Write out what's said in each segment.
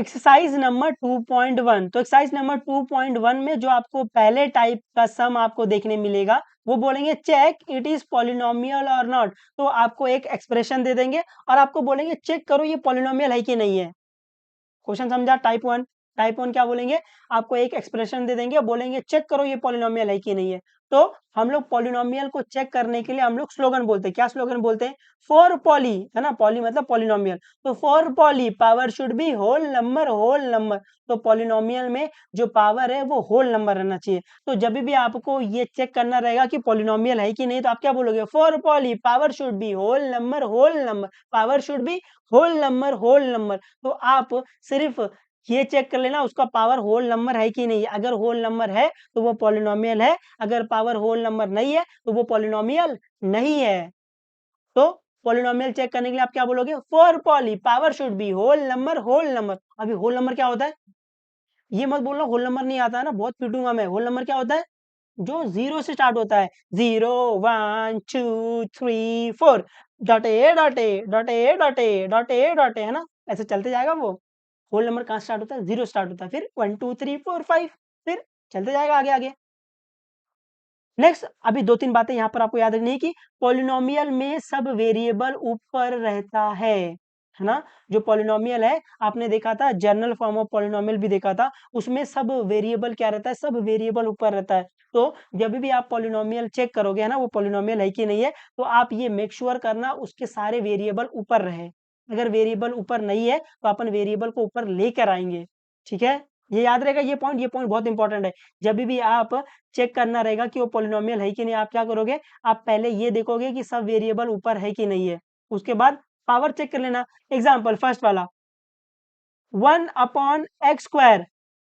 Exercise number 2.1, तो exercise number 2.1 में जो आपको पहले टाइप का सम आपको देखने मिलेगा वो बोलेंगे चेक इट इज पॉलिनोमियल और नॉट। तो आपको एक एक्सप्रेशन दे देंगे और आपको बोलेंगे चेक करो ये पॉलिनोमियल है कि नहीं है। क्वेश्चन समझा? टाइप 1 क्या बोलेंगे, आपको एक एक्सप्रेशन दे देंगे, बोलेंगे चेक करो ये पॉलिनोमियल है कि नहीं है। तो हम लोग पॉलिनोमियल को चेक करने के लिए हम लोग स्लोगन बोलते हैं। क्या स्लोगन बोलते हैं? फॉर पॉली, है ना, पॉली मतलब पॉलिनोमियल, तो for poly power should be whole number. तो पॉलिनोमियल में जो पावर है वो होल नंबर रहना चाहिए। तो जब भी आपको ये चेक करना रहेगा कि पॉलिनोमियल है कि नहीं, तो आप क्या बोलोगे? For poly power should be whole number, power should be whole number. तो आप सिर्फ ये चेक कर लेना उसका पावर होल नंबर है कि नहीं है। अगर होल नंबर है तो वो पॉलिनोमियल है, अगर पावर होल नंबर नहीं है तो वो पॉलिनोमियल नहीं है। तो पॉलिनोमियल चेक करने के लिए आप क्या बोलोगे? For poly power should be whole number. अभी होल नंबर क्या होता है? ये मत बोलना होल नंबर नहीं आता है ना, बहुत पीटूंगा मैं। होल नंबर क्या होता है? जो जीरो से स्टार्ट होता है, 0 1 2 3 4, डॉट ए, है ना, ऐसे चलते जाएगा वो। होल नंबर कहाँ स्टार्ट होता है? 0 स्टार्ट होता है, फिर 1 2 3 4 5, फिर चलते जाएगा आगे आगे। नेक्स्ट, अभी 2-3 बातें यहाँ पर आपको याद रखनी है कि पॉलिनोमियल में सब वेरिएबल ऊपर रहता है ना। जो पॉलिनोमियल है आपने देखा था, जनरल फॉर्म ऑफ पॉलिनोमियल भी देखा था, उसमें सब वेरिएबल क्या रहता है? सब वेरिएबल ऊपर रहता है। तो जब भी आप पॉलिनोमियल चेक करोगे, है ना, वो पॉलिनोमियल है कि नहीं है, तो आप ये मेक श्योर करना उसके सारे वेरिएबल ऊपर रहे। अगर वेरिएबल ऊपर नहीं है तो अपन वेरिएबल को ऊपर लेकर आएंगे। ठीक है, ये याद रहेगा, ये पॉइंट बहुत इंपॉर्टेंट है। जब भी आप चेक करना रहेगा कि वो पॉलिनोमियल है कि नहीं, आप क्या करोगे? आप पहले ये देखोगे कि सब वेरिएबल ऊपर है कि नहीं है, उसके बाद पावर चेक कर लेना। एग्जाम्पल फर्स्ट वाला 1/x²।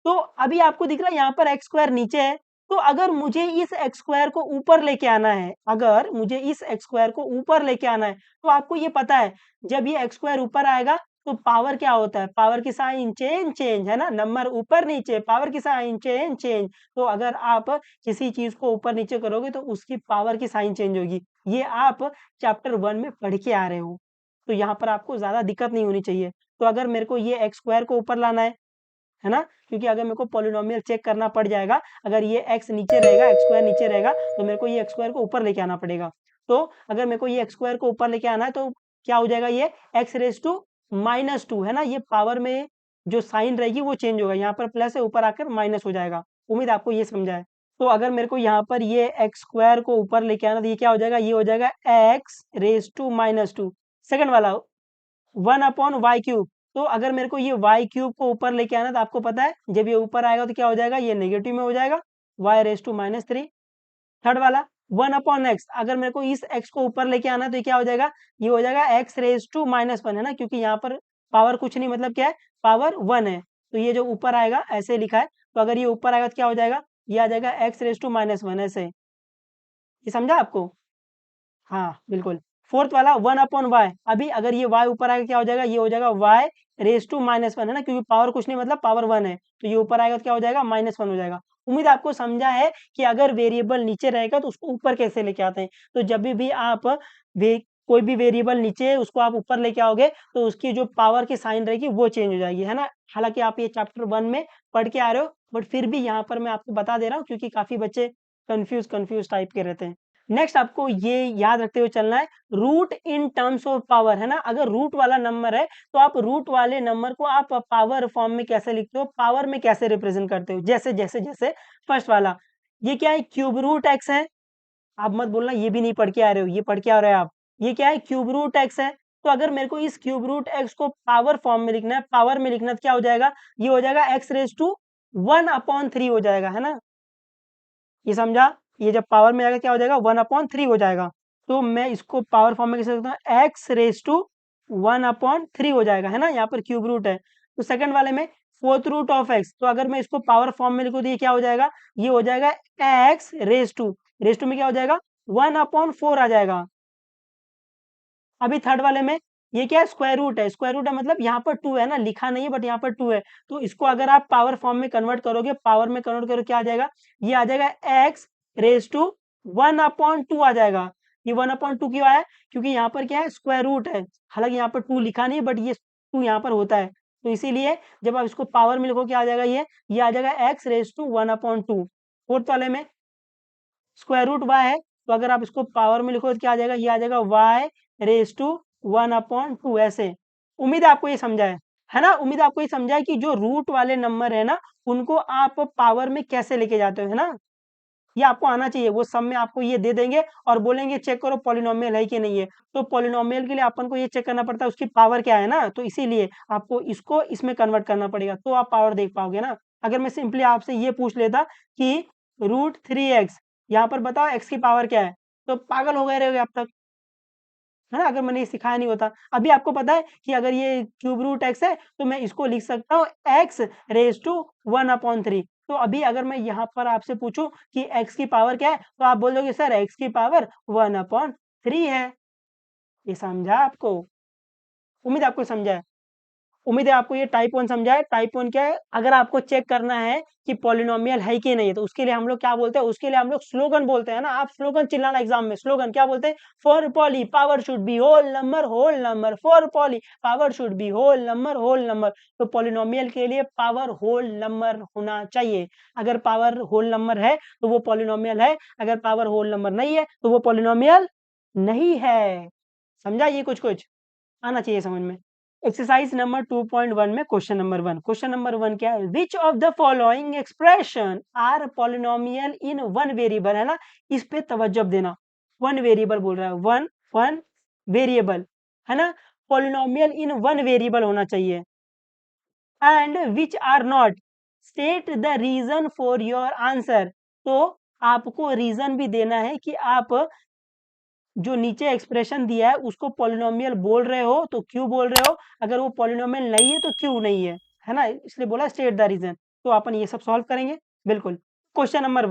तो अभी आपको दिख रहा है यहाँ पर x² नीचे है, तो अगर मुझे इस x² को ऊपर लेके आना है, अगर मुझे इस x² को ऊपर लेके आना है, तो आपको ये पता है जब ये x² ऊपर आएगा तो पावर क्या होता है? पावर की साइन चेंज, है ना, नंबर ऊपर नीचे, पावर की साइन चेंज। तो अगर आप किसी चीज को ऊपर नीचे करोगे तो उसकी पावर की साइन चेंज होगी। ये आप चैप्टर 1 में पढ़ के आ रहे हो, तो यहाँ पर आपको ज्यादा दिक्कत नहीं होनी चाहिए। तो अगर मेरे को ये x² को ऊपर लाना है ना, क्योंकि अगर मेरे को पॉलिनोमियल चेक करना पड़ जाएगा, अगर ये x नीचे रहेगा, x² नीचे रहेगा, तो मेरे को ये x² को ऊपर लेके आना पड़ेगा। तो अगर मेरे को ये x² को ऊपर लेके आना है तो क्या हो जाएगा? ये x⁻², है ना, ये पावर में जो साइन रहेगी वो चेंज होगा, यहाँ पर प्लस है, ऊपर आकर माइनस हो जाएगा। उम्मीद आपको ये समझा है। तो अगर मेरे को यहाँ पर ये x² को ऊपर लेके आना, तो ये क्या हो जाएगा? ये हो जाएगा x⁻²। सेकंड वाला 1/y³। तो अगर मेरे को ये y³ को ऊपर लेके आना, तो आपको पता है जब ये ऊपर आएगा तो क्या हो जाएगा? ये नेगेटिव में हो जाएगा, y⁻3। थर्ड वाला 1/x, अगर मेरे को इस x को ऊपर लेके आना तो ये क्या हो जाएगा? ये हो जाएगा x⁻1, है ना, क्योंकि यहाँ पर पावर कुछ नहीं, मतलब क्या है? पावर 1 है, तो ये जो ऊपर आएगा ऐसे लिखा है, तो अगर ये ऊपर आएगा तो क्या हो जाएगा? ये आ जाएगा x⁻1 ऐसे। ये समझा आपको? हाँ बिल्कुल। फोर्थ वाला 1/y, अभी अगर ये y ऊपर आएगा क्या हो जाएगा? ये हो जाएगा y⁻1, है ना, क्योंकि पावर कुछ नहीं, मतलब पावर 1 है, तो ये ऊपर आएगा तो क्या हो जाएगा? -1 हो जाएगा। उम्मीद आपको समझा है कि अगर वेरिएबल नीचे रहेगा तो उसको ऊपर कैसे लेके आते हैं। तो जब भी आप कोई भी वेरिएबल नीचे है उसको आप ऊपर लेके आओगे तो उसकी जो पावर की साइन रहेगी वो चेंज हो जाएगी, है ना। हालांकि आप ये चैप्टर 1 में पढ़ के आ रहे हो, बट फिर भी यहाँ पर मैं आपको बता दे रहा हूँ क्योंकि काफी बच्चे कंफ्यूज टाइप के रहते हैं। नेक्स्ट आपको ये याद रखते हुए चलना है, root in terms of power, है ना। अगर रूट वाला नंबर है तो आप रूट वाले नंबर को आप पावर फॉर्म में कैसे लिखते हो, पावर में कैसे रिप्रेजेंट करते हो? जैसे फर्स्ट वाला ये क्या है? क्यूब रूट एक्स है। आप मत बोलना ये भी नहीं पढ़ के आ रहे हो, ये पढ़ के आ रहे हो आप। ये क्या है? क्यूब रूट एक्स है। तो अगर मेरे को इस क्यूब रूट एक्स को पावर फॉर्म में लिखना है, पावर में लिखना, तो क्या हो जाएगा? ये हो जाएगा x⁻1/3 हो जाएगा, है ना। ये समझा? ये जब पावर में आएगा क्या हो जाएगा? 1/3 हो जाएगा। तो मैं इसको पावर फॉर्म में कैसे लिखता हूँ? x⁻1/3 हो जाएगा, है ना, यहाँ पर क्यूब रूट है। तो सेकंड वाले में फोर्थ रूट ऑफ x, तो अगर मैं इसको पावर फॉर्म में लिखूँ तो ये क्या हो जाएगा? ये हो जाएगा x⁻², में क्या हो जाएगा? 1/4 आ जाएगा। अभी थर्ड वाले में ये क्या है? स्क्वायर रूट है, मतलब यहाँ पर 2 है ना, लिखा नहीं है बट यहाँ पर 2 है। तो इसको अगर आप पावर फॉर्म में कन्वर्ट करोगे, पावर में कन्वर्ट करोगे क्या आ जाएगा? ये आ जाएगा x⁻1/2 आ जाएगा। ये 1/2 क्यों आया? क्योंकि यहाँ पर क्या है? स्क्वायर रूट है। हालांकि यहाँ पर 2 लिखा नहीं है बट ये 2 यहाँ पर होता है। तो इसीलिए जब आप इसको पावर में लिखो क्या आ जाएगा, ये आ जाएगा x रेज टू 1/2। फोर्थ वाले में स्क्वायर रूट y है, तो अगर आप इसको पावर में लिखो तो क्या आ जाएगा, ये आ जाएगा y रेज टू 1/2 ऐसे। उम्मीद है आपको ये समझा है ना? उम्मीद है आपको ये समझा है कि जो रूट वाले नंबर है ना, उनको आप पावर में कैसे लेके जाते हो, है ना? ये आपको आना चाहिए। वो सब में आपको ये दे देंगे और बोलेंगे चेक करो पॉलिनोमियल है कि नहीं है। तो पॉलिनोमियल के लिए अपन को ये चेक करना पड़ता है उसकी पावर क्या है ना, तो इसीलिए आपको इसको इसमें कन्वर्ट करना पड़ेगा, तो आप पावर देख पाओगे ना। अगर मैं सिंपली आपसे ये पूछ लेता कि √3x, यहाँ पर बताओ x की पावर क्या है, तो पागल हो गए रहोगे अब तक, है ना? अगर मैंने ये सिखाया नहीं होता। अभी आपको पता है कि अगर ये क्यूब रूट x है, तो मैं इसको लिख सकता हूँ x रेज़ टू 1/3। तो अभी अगर मैं यहाँ पर आपसे पूछूँ कि x की पावर क्या है, तो आप बोल दोगे सर x की पावर 1/3 है। ये समझा आपको? उम्मीद है आपको समझा है। उम्मीद है आपको ये टाइप 1 समझा है। टाइप 1 क्या है? अगर आपको चेक करना है कि पॉलिनोमियल है कि नहीं है, तो उसके लिए हम लोग क्या बोलते हैं? उसके लिए हम लोग स्लोगन बोलते हैं ना। आप स्लोगन चिल्लाना एग्जाम में, स्लोगन क्या बोलते हैं? For poly power should be whole number, whole number. For poly power should be whole number, whole number. तो पॉलिनोमियल के लिए पावर होल नंबर होना चाहिए। अगर पावर होल नंबर है तो वो पॉलिनोमियल है, अगर पावर होल नंबर नहीं है तो वो पॉलिनोमियल नहीं है। समझा? ये कुछ कुछ आना चाहिए समझ में। एक्सरसाइज नंबर 2.1 में क्वेश्चन नंबर 1 क्या है? Which of the following expression are polynomial in one variable, है ना? इस पे तवज्जो देना। वन वेरिएबल बोल रहा है, वन वन वेरिएबल, है ना? पॉलिनोमियल इन वन वेरिएबल होना चाहिए। And which are not, state the reason for your answer. तो आपको रीजन भी देना है कि आप जो नीचे एक्सप्रेशन दिया है उसको पॉलिनोमियल बोल रहे हो तो क्यों बोल रहे हो, अगर वो पॉलिनोमियल नहीं है तो क्यों नहीं है ना? इसलिए बोला स्टेट द रीजन। तो अपन ये सब सॉल्व करेंगे बिल्कुल। क्वेश्चन नंबर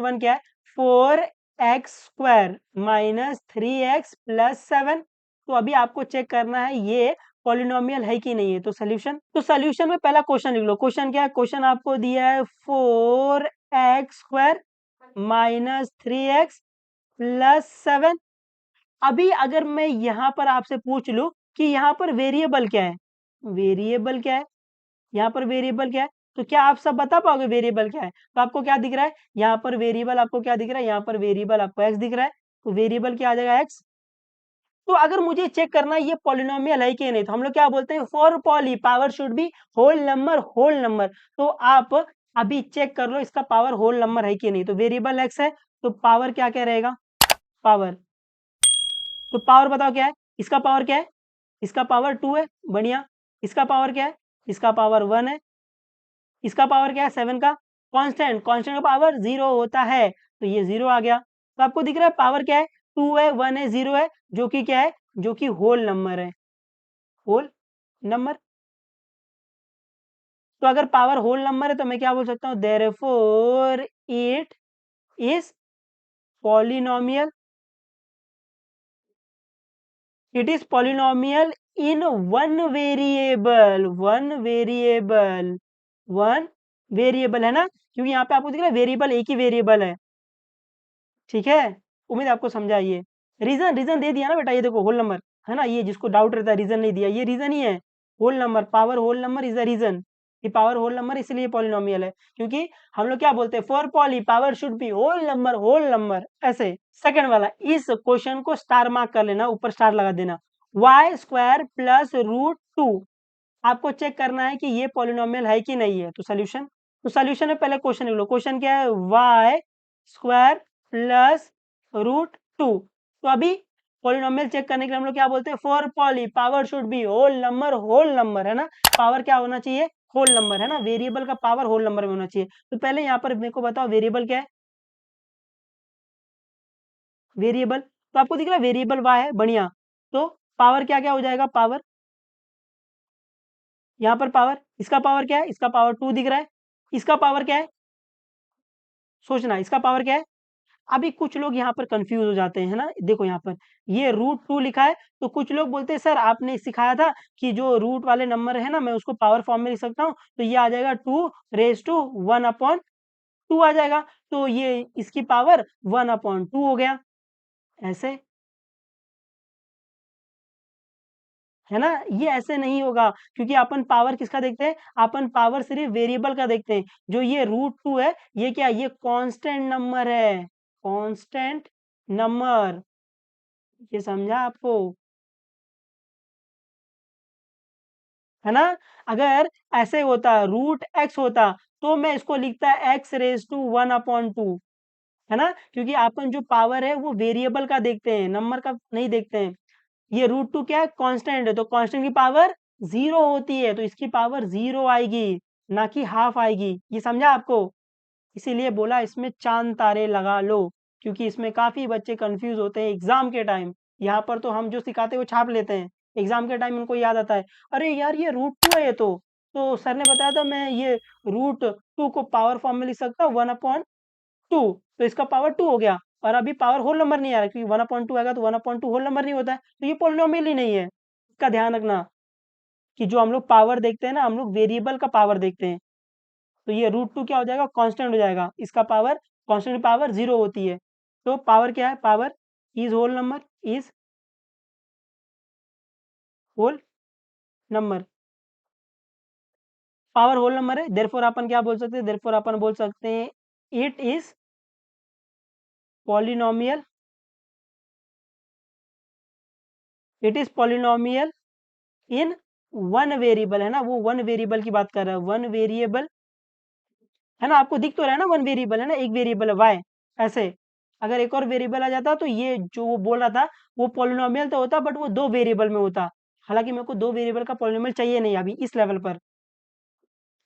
1 क्या है? 4x² minus 3x+7। तो अभी आपको चेक करना है ये पॉलिनोमियल है कि नहीं है। तो सॉल्यूशन में पहला क्वेश्चन लिख लो। क्वेश्चन क्या है? क्वेश्चन आपको दिया है 4x² माइनस 3x+7। अभी अगर मैं यहाँ पर आपसे पूछ लूँ कि यहाँ पर वेरिएबल क्या है? वेरिएबल क्या है? यहाँ पर वेरिएबल क्या है? तो क्या आप सब बता पाओगे वेरिएबल क्या है? तो आपको क्या दिख रहा है? यहाँ पर वेरिएबल आपको क्या दिख रहा है? यहाँ पर वेरिएबल आपको x दिख रहा है। तो वेरिएबल क्या आ जाएगा? x। तो अगर मुझे चेक करना है ये पॉलिनोमियल है कि नहीं, तो हम लोग क्या बोलते हैं? For poly power should be whole number, whole number. तो आप अभी चेक कर लो इसका पावर होल नंबर है कि नहीं। तो वेरिएबल x है, तो पावर क्या क्या रहेगा? पावर। तो पावर बताओ क्या है? इसका पावर क्या है? इसका पावर 2 है, बढ़िया। इसका पावर क्या है? इसका पावर 1 है। इसका पावर क्या है? 7 का कांस्टेंट, कांस्टेंट का पावर 0 होता है, तो ये 0 आ गया। तो आपको दिख रहा है पावर क्या है? 2 है, 1 है, 0 है, जो कि क्या है? जो कि होल नंबर है, होल नंबर। तो अगर पावर होल नंबर है तो मैं क्या बोल सकता हूँ? Therefore it is polynomial. It is polynomial in one variable, one variable, one variable, है ना? क्योंकि यहाँ पे आपको दिख रहा है वेरिएबल एक ही वेरिएबल है। ठीक है? उम्मीद है आपको समझा ये। रीजन रीजन दे दिया ना बेटा, ये देखो होल नंबर, है ना? ये जिसको डाउट रहता है रीजन नहीं दिया, ये रीजन ही है। Whole number, power whole number is the reason. ये पावर होल नंबर इसलिए पॉलिनोमियल है, क्योंकि हम लोग क्या बोलते हैं? For poly power should be whole number, whole number ऐसे। सेकंड वाला, इस क्वेश्चन को स्टार मार्क कर लेना, ऊपर स्टार लगा देना। y² plus √2। आपको चेक करना है कि ये पॉलिनोमियल है कि नहीं है। तो सॉल्यूशन में पहले क्वेश्चन लिख लो। क्वेश्चन क्या है? y² plus √2। तो अभी पॉलिनोमियल चेक करने के लिए हम लोग क्या बोलते हैं? For poly power should be whole number, है ना? पावर क्या होना चाहिए? होल नंबर, है ना? वेरिएबल का पावर होल नंबर में होना चाहिए। तो पहले यहाँ पर मेरे को बताओ वेरिएबल क्या है? वेरिएबल, तो आपको दिख रहा है वेरिएबल y है, बढ़िया। तो पावर क्या क्या हो जाएगा? पावर, यहाँ पर पावर, इसका पावर क्या है? इसका पावर 2 दिख रहा है। इसका पावर क्या है? सोचना, इसका पावर क्या है? अभी कुछ लोग यहाँ पर कंफ्यूज हो जाते हैं ना। देखो यहाँ पर ये √2 लिखा है, तो कुछ लोग बोलते हैं सर आपने सिखाया था कि जो रूट वाले नंबर है ना, मैं उसको पावर फॉर्म में लिख सकता हूँ, तो ये आ जाएगा 2 रेज़ टू 1/2 आ जाएगा। तो ये इसकी पावर 1/2 हो गया, ऐसे। है ना, ये ऐसे नहीं होगा, क्योंकि अपन पावर किसका देखते हैं, अपन पावर सिर्फ वेरिएबल का देखते हैं। जो ये √2 है, ये क्या, ये कांस्टेंट नंबर है, कांस्टेंट नंबर, ये समझा आपको, है ना। अगर ऐसे होता √x होता, तो मैं इसको लिखता x⁻1/2, है ना, क्योंकि अपन जो पावर है वो वेरिएबल का देखते हैं, नंबर का नहीं देखते हैं। ये √2 क्या है, कांस्टेंट है, तो कांस्टेंट की पावर 0 होती है, तो इसकी पावर 0 आएगी, ना कि हाफ आएगी, ये समझा आपको। इसीलिए बोला इसमें चांद तारे लगा लो, क्योंकि इसमें काफी बच्चे कंफ्यूज होते हैं एग्जाम के टाइम। यहाँ पर तो हम जो सिखाते हैं वो छाप लेते हैं, एग्जाम के टाइम उनको याद आता है, अरे यार ये √2 है, ये तो सर ने बताया था मैं ये √2 को पावर फॉर्म में लिख सकता हूँ 1/2, तो इसका पावर 2 हो गया, और अभी पावर होल नंबर नहीं आ रहा, क्योंकि 1/2 आएगा तो 1/2 होल नंबर नहीं होता है, तो ये पोलिनोमियल ही नहीं है। इसका ध्यान रखना कि जो हम लोग पावर देखते हैं ना, हम लोग वेरिएबल का पावर देखते हैं, तो ये √2 क्या हो जाएगा, कांस्टेंट हो जाएगा, इसका पावर, कांस्टेंट की पावर 0 होती है, तो पावर क्या है, power is whole number, is whole number, power whole number है, देयरफॉर अपन क्या बोल सकते हैं, देयरफॉर अपन बोल सकते हैं it is polynomial, it is polynomial in one variable, है ना, वो वन वेरिएबल की बात कर रहा है, वन वेरिएबल, है ना, आपको दिख तो रहा है ना, वन वेरिएबल है ना, एक वेरिएबल है वाई, ऐसे अगर एक और वेरिएबल आ जाता तो ये जो वो बोल रहा था वो पॉलिनोमियल तो होता, बट वो दो वेरिएबल में होता, हालांकि मेरे को दो वेरिएबल का पॉलिनोमियल चाहिए नहीं अभी इस लेवल पर।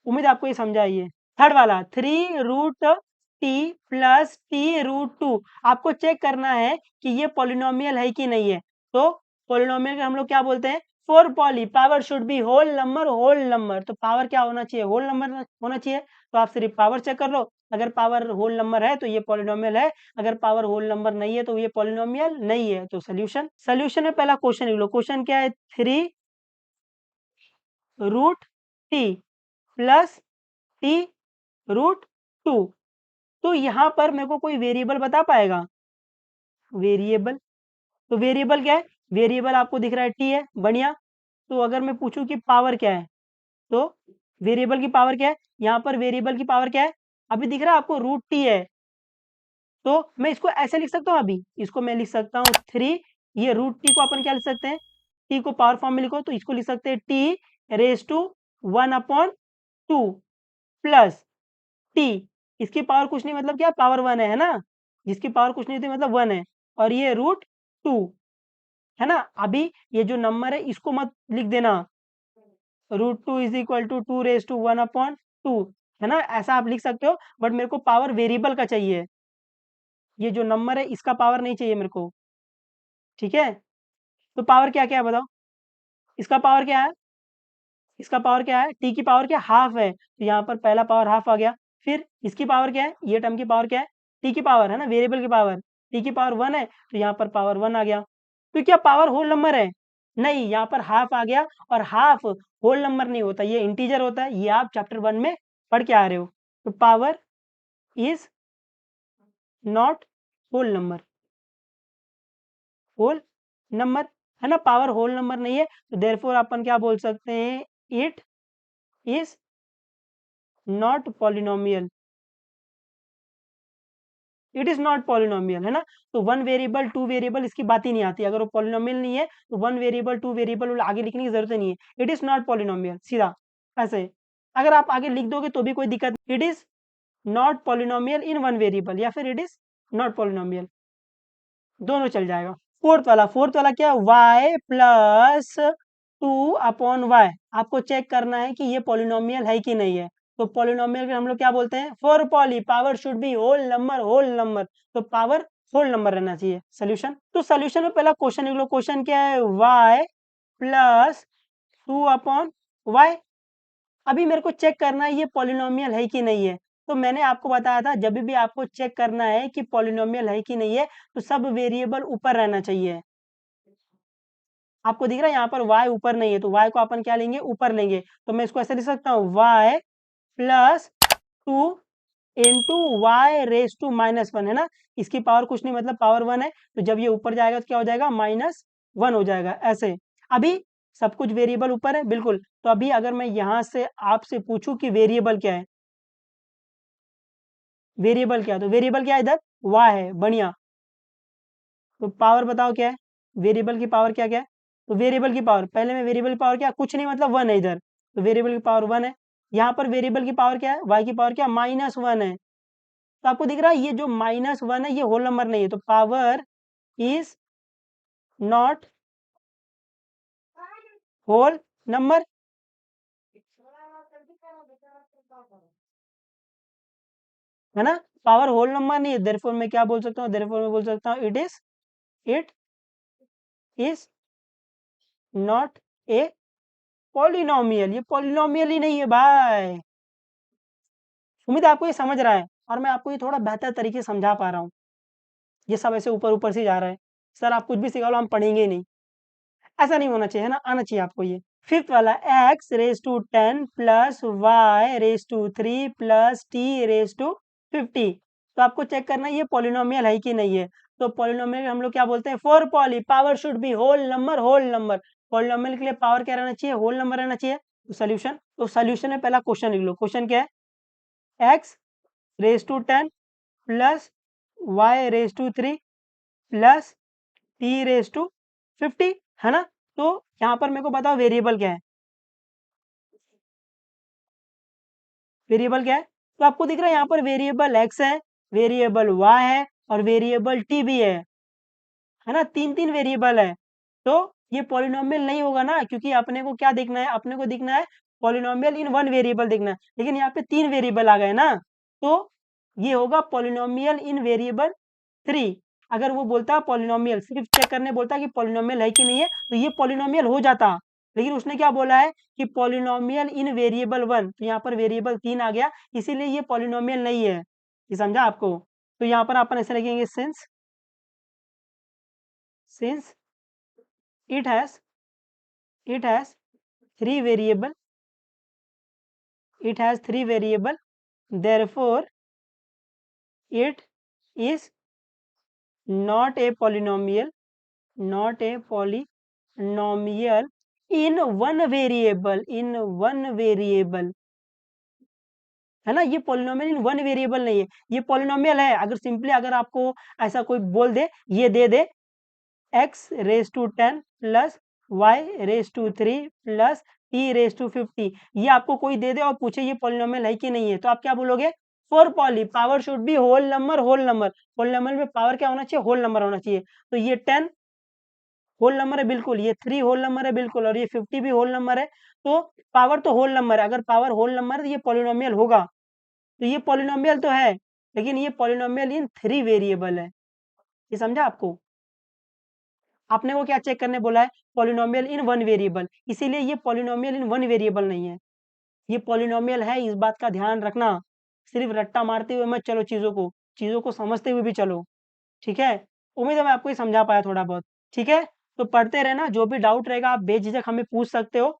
उम्मीद आपको ये समझा है ये। थर्ड वाला 3√t+t√2, आपको चेक करना है कि ये पॉलिनोमियल है कि नहीं है, तो पॉलिनोमियल हम लोग क्या बोलते हैं, for poly, power should be whole number, whole number, तो पावर क्या होना चाहिए, होल नंबर होना चाहिए, तो आप सिर्फ पावर चेक कर लो, अगर पावर होल नंबर है तो ये पॉलिनोमियल है, अगर पावर होल नंबर नहीं है तो ये पॉलिनोमियल नहीं है। तो सोल्यूशन में पहला क्वेश्चन लिख लो, क्वेश्चन क्या है, 3√t+t√2, तो यहाँ पर मेरे को कोई वेरिएबल बता पाएगा, वेरिएबल, तो वेरिएबल क्या है, वेरिएबल आपको दिख रहा है टी है, बढ़िया, तो अगर मैं पूछूं कि पावर क्या है, तो वेरिएबल की पावर क्या है, यहाँ पर वेरिएबल की पावर क्या है, अभी दिख रहा है आपको √t है, तो मैं इसको ऐसे लिख सकता हूँ, अभी इसको मैं लिख सकता हूँ 3, ये √t को अपन क्या लिख सकते हैं, t को पावर फॉर्म में लिखो तो इसको लिख सकते हैं t⁻1/2 प्लस टी, इसकी पावर कुछ नहीं, मतलब क्या, पावर 1 है ना, जिसकी पावर कुछ नहीं होती मतलब 1 है, और ये √2, है ना। अभी ये जो नंबर है इसको मत लिख देना, √2 इज इक्वल टू 2⁻1/2, है ना, ऐसा आप लिख सकते हो, बट मेरे को पावर वेरिएबल का चाहिए, ये जो नंबर है इसका पावर नहीं चाहिए मेरे को, ठीक है। तो पावर क्या क्या है बताओ, इसका पावर क्या है, इसका पावर क्या है, टी की पावर क्या, हाफ है, तो यहाँ पर पहला पावर हाफ आ गया, फिर इसकी पावर क्या है, ये टर्म की पावर क्या है, टी की पावर, है ना, वेरिएबल की पावर, टी की पावर 1 है, तो यहाँ पर पावर 1 आ गया, तो क्या पावर होल नंबर है, नहीं, यहाँ पर हाफ आ गया, और हाफ होल नंबर नहीं होता, ये इंटीजर होता है, ये आप चैप्टर 1 में पढ़ के आ रहे हो, तो power is not whole number, whole number, है ना, पावर होल नंबर नहीं है, तो देयरफॉर अपन क्या बोल सकते हैं, it is not polynomial, it is not polynomial, है ना, तो वन वेरिएबल टू वेरिएबल इसकी बात ही नहीं आती, अगर वो पॉलिनोमियल नहीं है तो वन वेरिएबल टू वेरिएबल आगे लिखने की जरूरत ही नहीं है, इट इज नॉट पॉलिनोमियल, सीधा ऐसे, अगर आप आगे लिख दोगे तो भी कोई दिक्कत नहीं, it is not polynomial in one variable, या फिर इट इज नॉट पॉलिनोमियल, दोनों चल जाएगा। फोर्थ वाला क्या, y+2/y, आपको चेक करना है कि ये पॉलिनोमियल है कि नहीं है, तो पॉलिनोमियल हम लोग क्या बोलते हैं, for poly, power should be whole number, whole number, तो पावर होल नंबर रहना चाहिए। सोल्यूशन, तो सोल्यूशन में पहला क्वेश्चन लिख लो, क्वेश्चन क्या है, y+2/y, अभी मेरे को चेक करना है ये पॉलिनोमियल है कि नहीं है, तो मैंने आपको बताया था जब भी आपको चेक करना है कि पॉलिनोमियल है कि नहीं है, तो सब वेरिएबल ऊपर रहना चाहिए, आपको दिख रहा है यहाँ पर y ऊपर नहीं है, तो y को अपन क्या लेंगे, ऊपर लेंगे, तो मैं इसको ऐसे लिख सकता हूँ y+2 × y⁻1, है ना, इसकी पावर कुछ नहीं मतलब पावर 1 है, तो जब ये ऊपर जाएगा तो क्या हो जाएगा, -1 हो जाएगा, ऐसे। अभी सब कुछ वेरिएबल ऊपर है, बिल्कुल। तो अभी अगर मैं यहाँ से आपसे पूछूं कि वेरिएबल क्या है, वेरिएबल क्या है, तो वेरिएबल क्या है इधर, y है, बढ़िया। तो पावर बताओ क्या है, वेरिएबल की पावर क्या क्या है, तो वेरिएबल की पावर, पहले में वेरिएबल की पावर क्या, कुछ नहीं मतलब 1 है इधर, तो वेरिएबल की पावर 1 है। यहाँ पर वेरिएबल की पावर क्या है, y की पावर क्या, -1 है। तो आपको दिख रहा है ये जो -1 है ये होल नंबर नहीं है, तो power is not whole number, है ना। पावर होल नंबर नहीं है, देयरफॉर मैं क्या बोल सकता हूँ, देयरफॉर मैं बोल सकता हूँ it is not a polynomial, ये पॉलिनोमियल ही नहीं है भाई। उम्मीद है आपको ये समझ रहा है, और मैं आपको ये थोड़ा बेहतर तरीके से समझा पा रहा हूँ। ये सब ऐसे ऊपर ऊपर से जा रहा है, सर आप कुछ भी सिखा लो हम पढ़ेंगे ही नहीं, ऐसा नहीं होना चाहिए, है ना, आना चाहिए आपको ये। फिफ्थ वाला, x⁻10 plus y⁻3 plus t⁻50, तो आपको चेक करना है ये पॉलिनोमियल है कि नहीं है। तो पॉलिनोमियल हम लोग क्या बोलते हैं, for poly power should be whole number, whole number. Polynomial के लिए पावर क्या रहना चाहिए, होल नंबर रहना चाहिए। तो सोल्यूशन में पहला क्वेश्चन लिख लो, क्वेश्चन क्या है, x⁻10 plus y⁻3 plus t⁻50, है ना। तो यहाँ पर मेरे को बताओ वेरिएबल क्या है, वेरिएबल क्या है, तो आपको दिख रहा है यहाँ पर वेरिएबल x है, वेरिएबल y है, और वेरिएबल t भी है ना, तीन तीन वेरिएबल है। तो ये पॉलिनोमियल नहीं होगा ना, क्योंकि अपने को क्या देखना है, अपने को दिखना है पॉलिनोमियल इन वन वेरिएबल देखना है, लेकिन यहाँ पे तीन वेरिएबल आ गए ना, तो ये होगा पॉलिनोमियल इन वेरिएबल 3। अगर वो बोलता पॉलिनोमियल, सिर्फ चेक करने बोलता कि पॉलिनोमियल है कि नहीं है, तो ये पॉलिनोमियल हो जाता, लेकिन उसने क्या बोला है कि पॉलिनोमियल इन वेरिएबल 1, तो यहाँ पर वेरिएबल 3 आ गया, इसीलिए ये पॉलिनोमियल नहीं है। ये समझा आपको। तो यहाँ पर अपन ऐसे लिखेंगे, since it has three variable, it has three variable, therefore it is not a polynomial, not a polynomial in one variable, in one variable, है ना। ये पॉलिनोमियल इन वन वेरिएबल नहीं है, ये पॉलिनोमियल है। अगर सिंपली अगर आपको ऐसा कोई बोल दे, ये दे दे x⁻10 plus y⁻3 plus t⁻50, ये आपको कोई दे दे और पूछे ये पॉलिनोमियल है कि नहीं है, तो आप क्या बोलोगे, for poly power should be whole number, whole number. Polynomial में पावर क्या होना चाहिए, होल नंबर होना चाहिए। तो ये 10 होल नंबर है बिल्कुल, ये 3 होल नंबर है बिल्कुल, और ये 50 भी होल नंबर है। तो पावर तो होल नंबर है, अगर पावर होल नंबर है तो ये पॉलिनोमियल होगा। तो ये पॉलिनोमियल तो है, लेकिन ये पॉलिनोमियल इन 3 वेरिएबल है। ये समझा आपको। आपने को क्या चेक करने बोला है, पॉलिनोमियल इन वन वेरिएबल, इसीलिए ये पॉलिनोमियल इन वन वेरिएबल नहीं है, ये पॉलिनोमियल है, इस बात का ध्यान रखना। सिर्फ रट्टा मारते हुए मत चलो, चीज़ों को समझते हुए भी चलो, ठीक है। उम्मीद है मैं आपको ये समझा पाया थोड़ा बहुत, ठीक है। तो पढ़ते रहना, जो भी डाउट रहेगा आप बेझिझक हमें पूछ सकते हो।